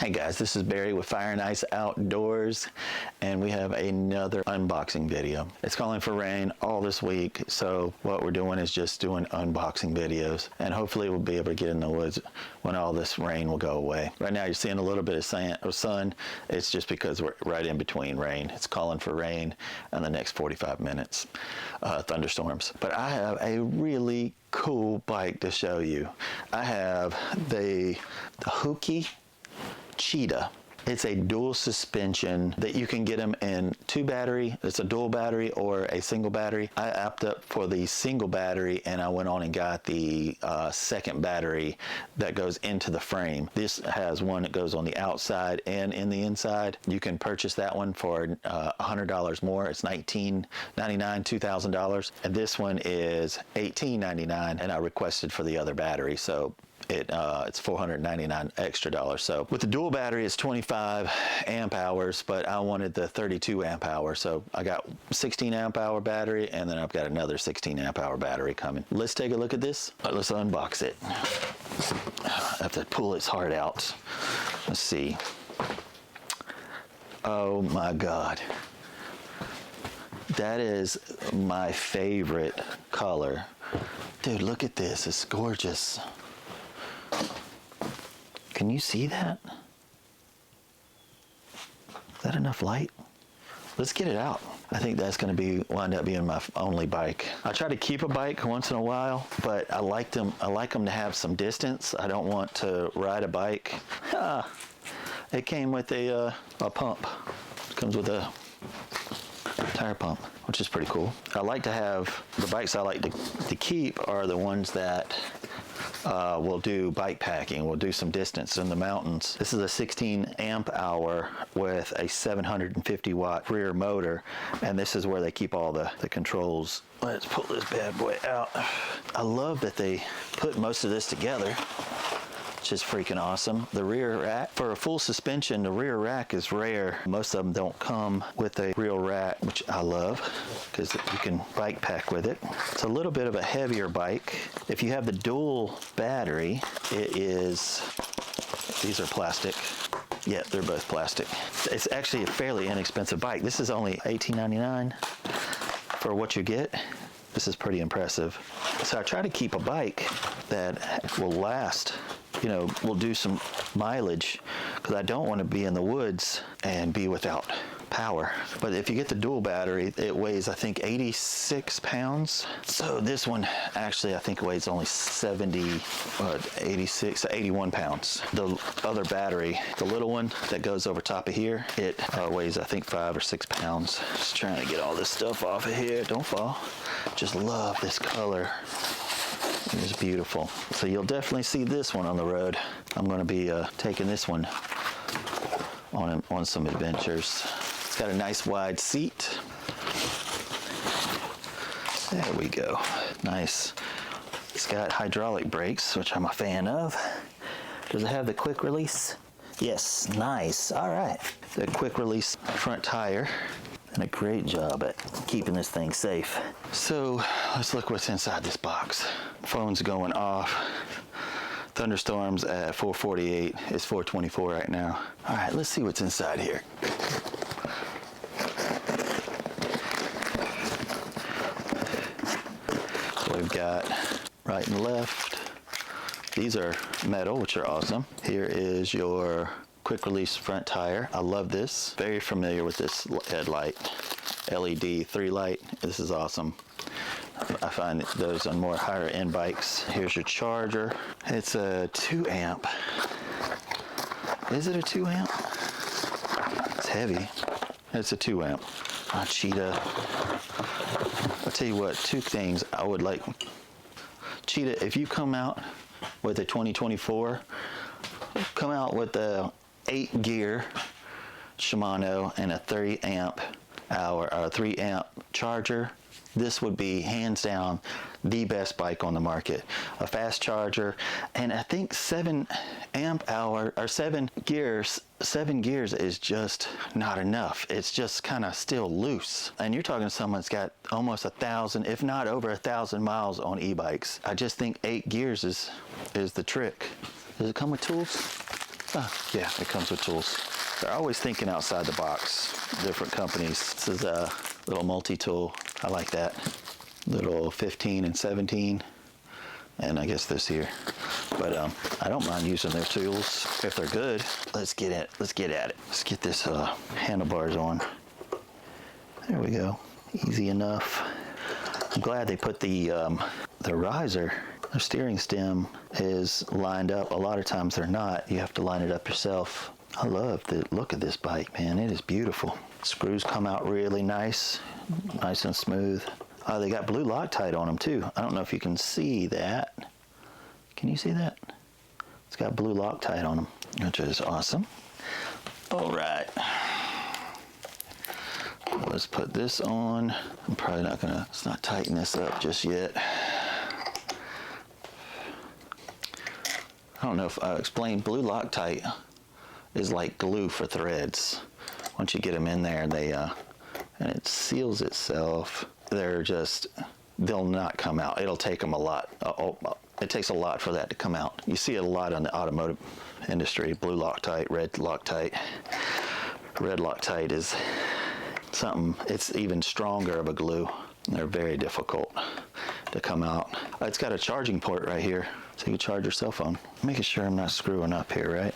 Hey guys, this is Barry with FaO&x Outdoors, and we have another unboxing video. It's calling for rain all this week, so what we're doing is just doing unboxing videos, and hopefully we'll be able to get in the woods when all this rain will go away. Right now you're seeing a little bit of sun. It's just because we're right in between rain. It's calling for rain in the next 45 minutes, thunderstorms. But I have a really cool bike to show you. I have the HAOQI Cheetah. It's a dual suspension that you can get them in 2 battery. It's a dual battery or a single battery. I opted up for the single battery, and I went on and got the second battery that goes into the frame. This has one that goes on the outside and in the inside. You can purchase that one for $100 more. It's $19.99, $2,000, and this one is $18.99, and I requested for the other battery, so it's $499 extra dollars. So with the dual battery, it's 25 amp hours, but I wanted the 32 amp hour. So I got 16 amp hour battery, and then I've got another 16 amp hour battery coming. Let's take a look at this. Let's unbox it. I have to pull its heart out. Let's see. Oh my God. That is my favorite color. Dude, look at this. It's gorgeous. Can you see that? Is that enough light? Let's get it out. I think that's going to wind up being my only bike. I try to keep a bike once in a while, but I like them to have some distance. I don't want to ride a bike. It came with a pump. It comes with a tire pump, which is pretty cool. I like to have, the bikes I like to keep are the ones that we'll do bike packing. We'll do some distance in the mountains. This is a 16 amp hour with a 750 watt rear motor, and this is where they keep all the controls. Let's pull this bad boy out. I love that they put most of this together, which is freaking awesome. The rear rack, for a full suspension, the rear rack is rare. Most of them don't come with a real rack, which I love because you can bike pack with it. It's a little bit of a heavier bike. If you have the dual battery, these are plastic. Yeah, they're both plastic. It's actually a fairly inexpensive bike. This is only $18.99 for what you get. This is pretty impressive. So I try to keep a bike that will last, you know, we'll do some mileage, because I don't want to be in the woods and be without power. But if you get the dual battery, it weighs, I think, 86 pounds. So this one actually, I think, weighs only 81 pounds. The other battery, the little one that goes over top of here, it weighs, I think, 5 or 6 pounds. Just trying to get all this stuff off of here. Don't fall. Just love this color. It's beautiful. So you'll definitely see this one on the road. I'm going to be taking this one on some adventures. It's got a nice wide seat. There we go. Nice. It's got hydraulic brakes, which I'm a fan of. Does it have the quick release? Yes, nice. All right. The quick release front tire. And a great job at keeping this thing safe. So let's look what's inside this box. Phone's going off. Thunderstorms at 4:48. It's 4:24 right now. All right, let's see what's inside here. So we've got right and left. These are metal, which are awesome. Here is your quick release front tire. I love this. Very familiar with this headlight. LED 3 light. This is awesome. I find those on more higher end bikes. Here's your charger. It's a 2 amp. Is it a 2 amp? It's heavy. It's a 2 amp. Cheetah. I'll tell you what, 2 things I would like. Cheetah, if you come out with a 2024, come out with a 8 gear Shimano and a 3 amp charger. This would be hands down the best bike on the market. A fast charger, and I think 7 amp hour or 7 gears is just not enough. It's just kind of still loose. And you're talking to someone that's got almost 1,000, if not over 1,000 miles on e-bikes. I just think 8 gears is the trick. Does it come with tools? Yeah, it comes with tools. They're always thinking outside the box. Different companies. This is a little multi-tool. I like that. Little 15 and 17. And I guess this here. But I don't mind using their tools if they're good. Let's get at it. Let's get this handlebars on. There we go. Easy enough. I'm glad they put the riser. The steering stem is lined up. A lot of times they're not. You have to line it up yourself. I love the look of this bike, man. It is beautiful. Screws come out really nice and smooth. They got blue Loctite on them too. I don't know if you can see that. Can you see that? It's got blue Loctite on them, which is awesome. All right. Let's put this on. I'm probably not gonna, let's not tighten this up just yet. I don't know if I explained, blue Loctite is like glue for threads. Once you get them in there, they and it seals itself. They'll not come out. It'll take them a lot. It takes a lot for that to come out. You see it a lot on the automotive industry, blue Loctite, red Loctite. Red Loctite is something, it's even stronger of a glue. They're very difficult to come out. It's got a charging port right here, so you can charge your cell phone. Making sure I'm not screwing up here, right?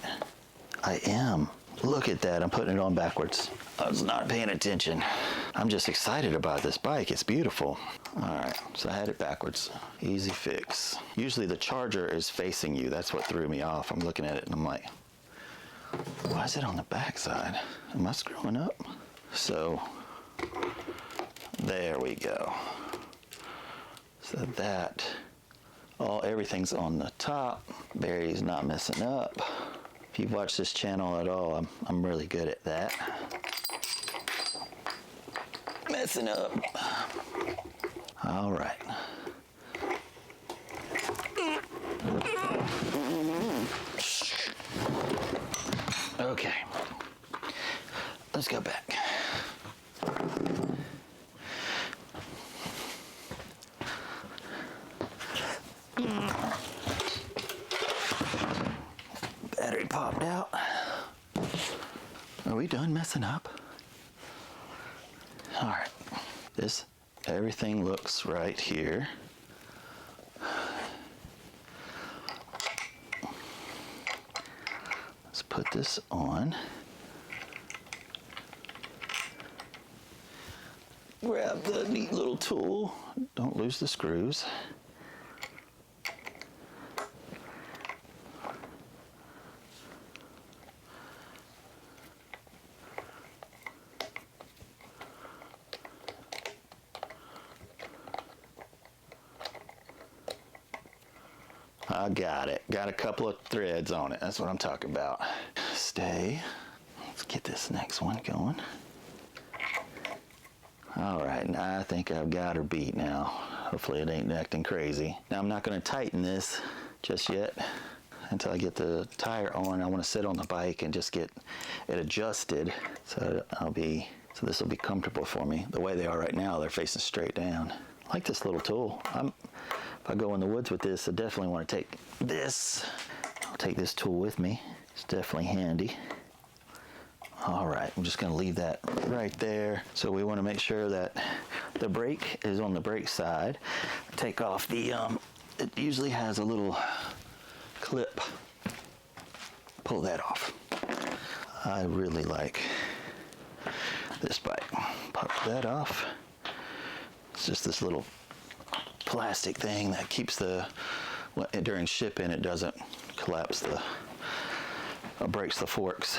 I am. Look at that, I'm putting it on backwards. I was not paying attention. I'm just excited about this bike, it's beautiful. All right, so I had it backwards. Easy fix. Usually the charger is facing you, that's what threw me off. I'm looking at it and I'm like, why is it on the back side? Am I screwing up? So, there we go. So that, everything's on the top. Barry's not messing up. If you've watched this channel at all, I'm really good at that. Messing up. All right. Okay. Let's go back. Battery popped out. Are we done messing up? All right. Everything looks right here. Let's put this on. Grab the neat little tool. Don't lose the screws. I got it. Got a couple of threads on it. That's what I'm talking about. Stay. Let's get this next one going. All right, now I think I've got her beat now. Hopefully it ain't acting crazy. Now I'm not gonna tighten this just yet until I get the tire on. I wanna sit on the bike and just get it adjusted so this will be comfortable for me. The way they are right now, they're facing straight down. I like this little tool. If I go in the woods with this, I definitely wanna take this. I'll take this tool with me. It's definitely handy. All right, I'm just gonna leave that right there. So we wanna make sure that the brake is on the brake side. Take off the, it usually has a little clip. Pull that off. I really like this bike. Pop that off. It's just this little plastic thing that keeps during shipping, it doesn't collapse breaks the forks.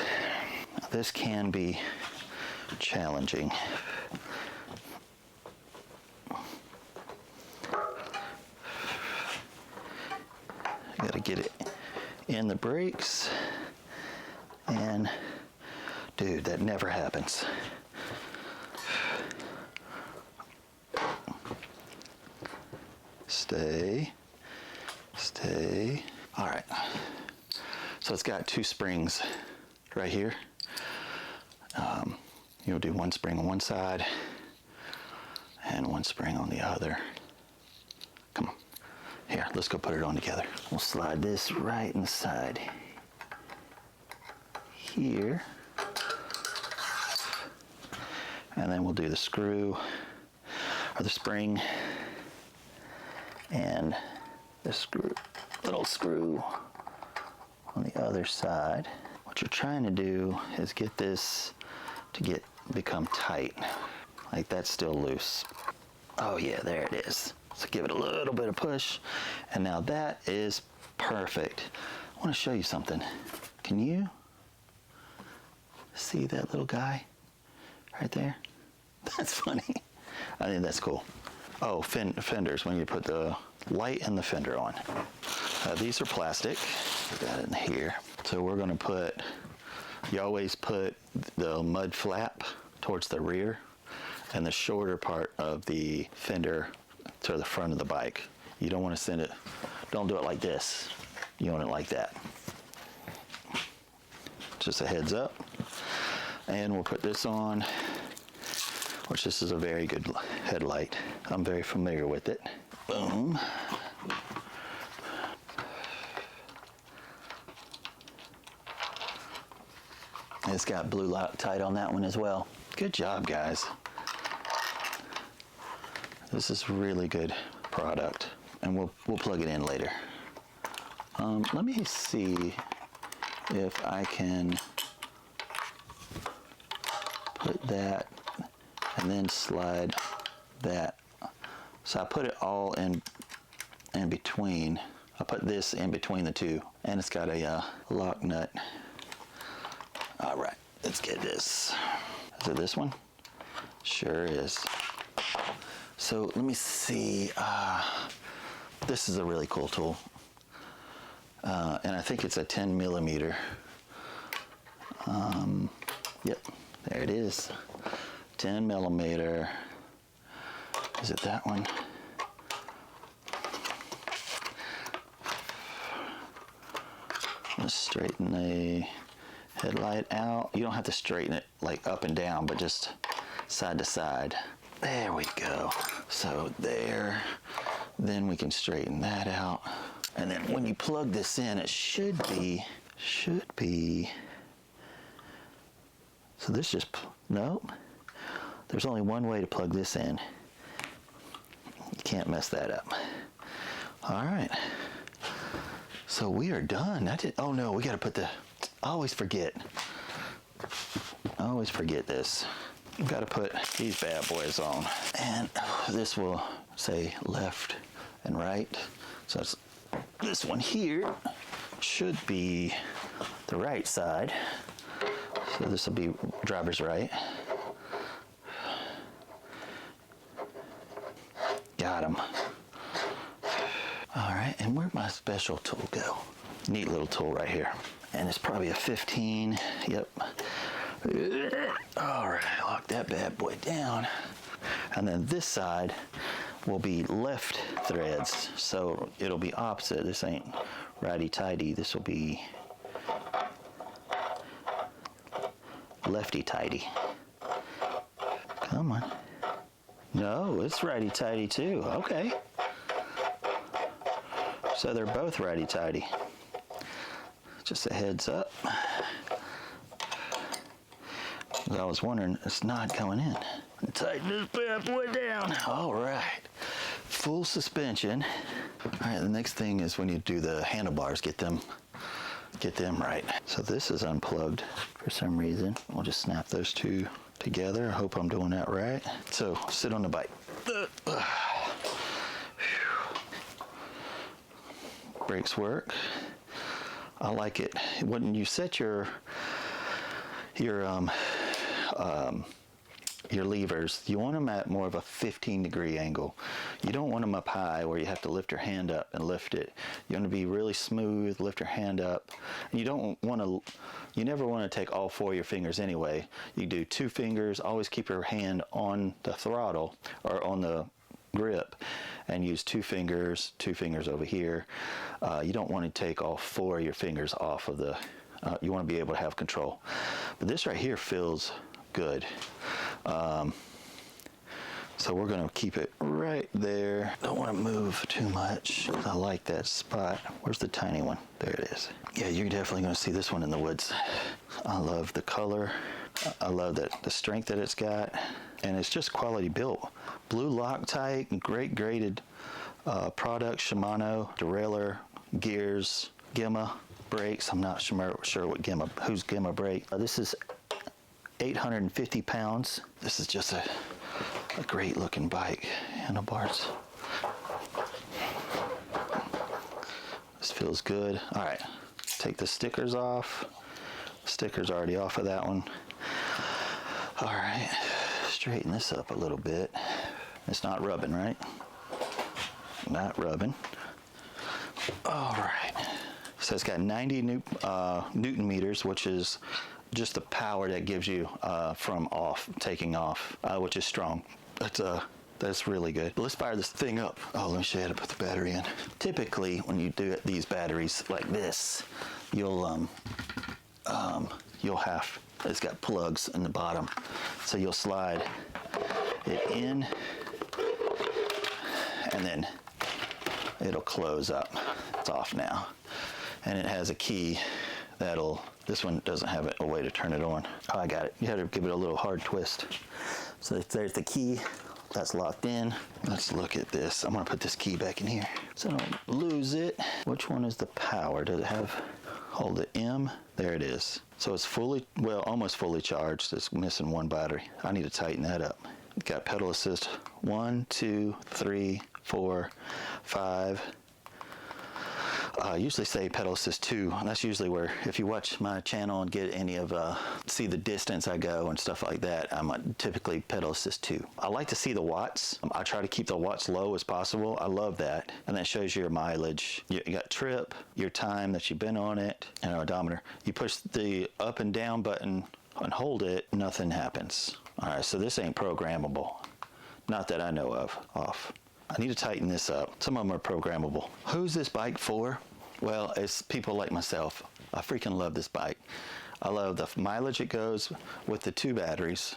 This can be challenging. Gotta get it in the brakes, and dude, that never happens. Stay. All right, so it's got two springs right here. You'll do one spring on one side and one spring on the other. Come on. Here, let's go put it on together. We'll slide this right inside. here. And then we'll do the screw, or the spring, and the screw, little screw on the other side. What you're trying to do is get this to become tight. Like that's still loose. Oh yeah, there it is. So give it a little bit of push, and now that is perfect. I want to show you something. Can you see that little guy right there? That's funny. I think that's cool. Oh, fenders, when you put the light and the fender on. These are plastic. Put that in here. So we're going to put, you always put the mud flap towards the rear and the shorter part of the fender to the front of the bike. You don't want to send it, don't do it like this. You want it like that. Just a heads up. And we'll put this on, which this is a very good headlight. I'm very familiar with it. Boom. It's got blue Loctite on that one as well. Good job, guys. This is really good product, and we'll plug it in later. Let me see if I can put that and then slide that. So I put it all in between. I put this in between the two, and it's got a lock nut. All right, let's get this. Is it this one? Sure is. So let me see. This is a really cool tool. And I think it's a 10 millimeter. Yep, there it is. 10 millimeter. Is it that one? Let's straighten the headlight out. You don't have to straighten it like up and down, but just side to side. There we go. So there, then we can straighten that out. And then when you plug this in, it should be, so this just, nope. There's only one way to plug this in. You can't mess that up. All right. So we are done. Oh no, we gotta put I always forget this. You gotta put these bad boys on. And this will say left and right. So it's, this one here should be the right side. So this will be driver's right. Got him. All right, and where'd my special tool go? Neat little tool right here. And it's probably a 15, yep. All right, lock that bad boy down. And then this side will be left threads, so it'll be opposite. This ain't righty-tighty, this will be lefty-tighty. Come on. No, it's righty-tighty too, okay. So they're both righty-tighty. Just a heads up. I was wondering, it's not going in. Tighten this bad boy down. All right, full suspension. All right, the next thing is when you do the handlebars, get them right. So this is unplugged for some reason. We'll just snap those two together. I hope I'm doing that right. So sit on the bike. Brakes work. I like it. When you set your levers, you want them at more of a 15-degree angle. You don't want them up high where you have to lift your hand up and lift it. You want to be really smooth, lift your hand up. And you never want to take all four of your fingers anyway. You do 2 fingers, always keep your hand on the throttle or on the grip and use 2 fingers over here. You don't want to take all 4 of your fingers off of the, you want to be able to have control. But this right here feels good. So we're going to keep it right there. Don't want to move too much. I like that spot. Where's the tiny one? There it is. Yeah, you're definitely going to see this one in the woods. I love the color. I love the strength that it's got, and it's just quality built. Blue Loctite, great graded product. Shimano, derailleur, gears, Gemma brakes. I'm not sure what Gemma, who's Gemma brake. This is 850 pounds. This is just a great looking bike. Handlebars. This feels good. All right, take the stickers off. Stickers already off of that one. All right, straighten this up a little bit. It's not rubbing, right? Not rubbing. All right. So it's got 90 Newton meters, which is just the power that gives you from taking off, which is strong. That's really good. Let's fire this thing up. Oh, let me show you how to put the battery in. Typically, when you do these batteries like this, you'll have, it's got plugs in the bottom, so you'll slide it in, and then it'll close up. It's off now, and it has a key that'll. This one doesn't have a way to turn it on. Oh, I got it. You had to give it a little hard twist. So there's the key. That's locked in. Let's look at this. I'm gonna put this key back in here so I don't lose it. Which one is the power? Does it have, hold the M? There it is. So it's fully, well, almost fully charged. It's missing one battery. I need to tighten that up. Got pedal assist 1, 2, 3, 4, 5. I usually say pedal assist 2. That's usually where, if you watch my channel and get any of, see the distance I go and stuff like that, I'm typically pedal assist 2. I like to see the watts. I try to keep the watts low as possible. I love that. And that shows you your mileage. You got trip, your time that you've been on it, and an odometer. You push the up and down button and hold it, nothing happens. All right, so this ain't programmable. Not that I know of. Off. I need to tighten this up. Some of them are programmable. Who's this bike for? Well, it's people like myself. I freaking love this bike. I love the mileage it goes with the 2 batteries.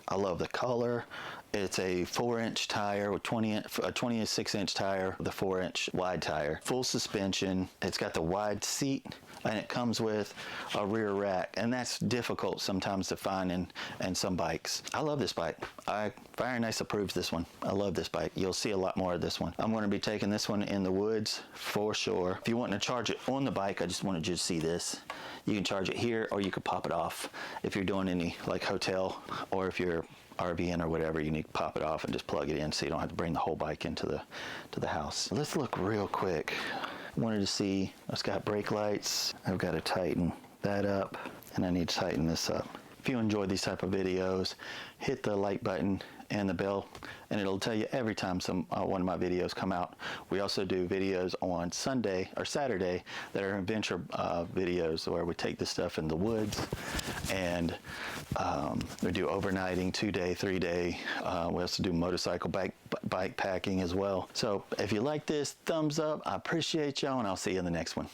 I love the color. It's a 4-inch tire with a 26-inch tire with a 4-inch wide tire. Full suspension. It's got the wide seat, and it comes with a rear rack, and that's difficult sometimes to find in some bikes. I love this bike. FaO&x approves this one. I love this bike. You'll see a lot more of this one. I'm going to be taking this one in the woods for sure. If you want to charge it on the bike, I just wanted you to see this. You can charge it here, or you could pop it off if you're doing any like hotel, or if you're RVing or whatever, you need to pop it off and just plug it in so you don't have to bring the whole bike into the house. Let's look real quick. I wanted to see, it's got brake lights. I've got to tighten that up, and I need to tighten this up. If you enjoy these type of videos, hit the like button and the bell, and it'll tell you every time one of my videos come out. We also do videos on Sunday or Saturday that are adventure videos where we take this stuff in the woods, and we do overnighting, 2-day, 3-day. We also do motorcycle bike packing as well. So if you like this, thumbs up. I appreciate y'all, and I'll see you in the next one.